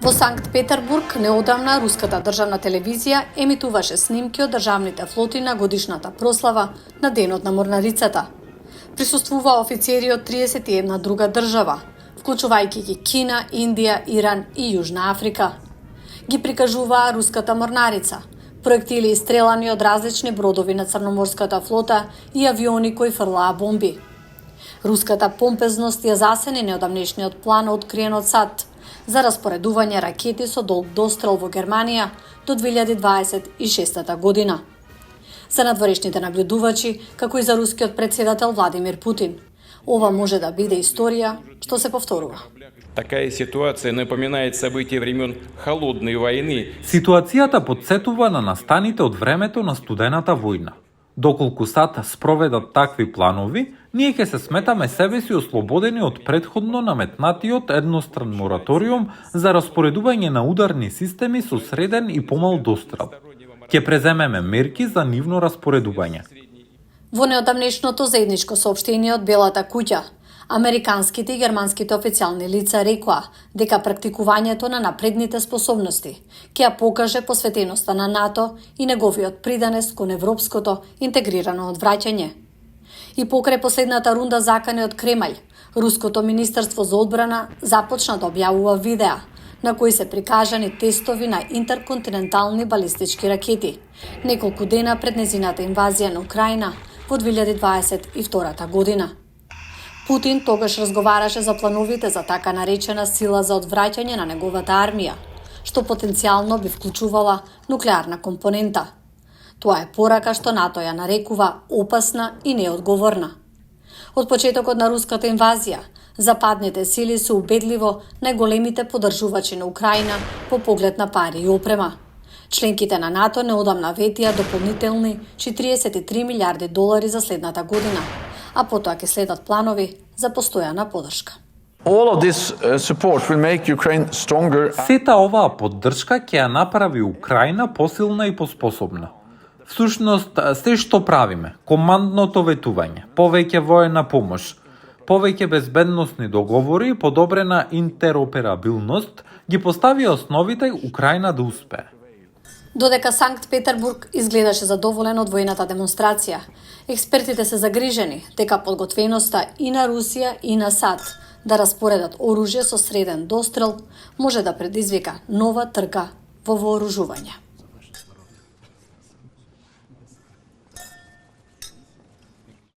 Во Санкт Петербург неодамна руската државна телевизија емитуваше снимки од државните флоти на годишната прослава на Денот на морнарицата. Присуствуваа офицери од 31 друга држава, вклучувајќи ги Кина, Индија, Иран и Јужна Африка. Ги прикажуваа руската морнарица, проектили истрелани од различни бродови на Црноморската флота и авиони кои фрлаа бомби. Руската помпезност ја засени неодамнешниот план откриен од САД за распоредување ракети со долг дострел во Германија до 2026 година. За надворешните наблюдувачи, како и за рускиот председател Владимир Путин, ова може да биде историја што се повторува. Такая ситуация напоминает события времен холодной войны. Ситуацијата потсетува на настаните од времето на студената војна. Доколку САД спроведат такви планови, ние ќе се сметаме себе си ослободени од предходно наметнатиот едностран мораториум за распоредување на ударни системи со среден и помал дострел. Ќе преземеме мерки за нивно распоредување. Во неодамнешното заедничко соопштение од Белата куќа, американските и германските официјални лица рекоа дека практикувањето на напредните способности ќе ја покаже посветеноста на НАТО и неговиот придонес кон европското интегрирано одвраќање. И покрај последната рунда закани од Кремљ, Руското министерство за одбрана започна да објавува видеа на кои се прикажани тестови на интерконтинентални балистички ракети, неколку дена пред незината инвазија на Украина во 2022 година. Путин тогаш разговараше за плановите за така наречена сила за одвраќање на неговата армија, што потенцијално би вклучувала нуклеарна компонента. Тоа е порака што НАТО ја нарекува опасна и неодговорна. Од почетокот на руската инвазија, западните сили се убедливо најголемите поддржувачи на Украина по поглед на пари и опрема. Членките на НАТО неодамна ветија дополнителни 43 милиарди долари за следната година, а потоа ќе следат планови за постојана поддршка. Сета оваа поддршка ќе ја направи Украина посилна и поспособна. Всушност, се што правиме, командното ветување, повеќе воена помош, повеќе безбедносни договори и подобрена интероперабилност ги поставија основите Украина да успее. Додека Санкт Петербург изгледаше задоволен од војната демонстрација, експертите се загрижени дека подготвеноста и на Русија и на САД да распоредат оружје со среден дострел може да предизвика нова трка во вооружување.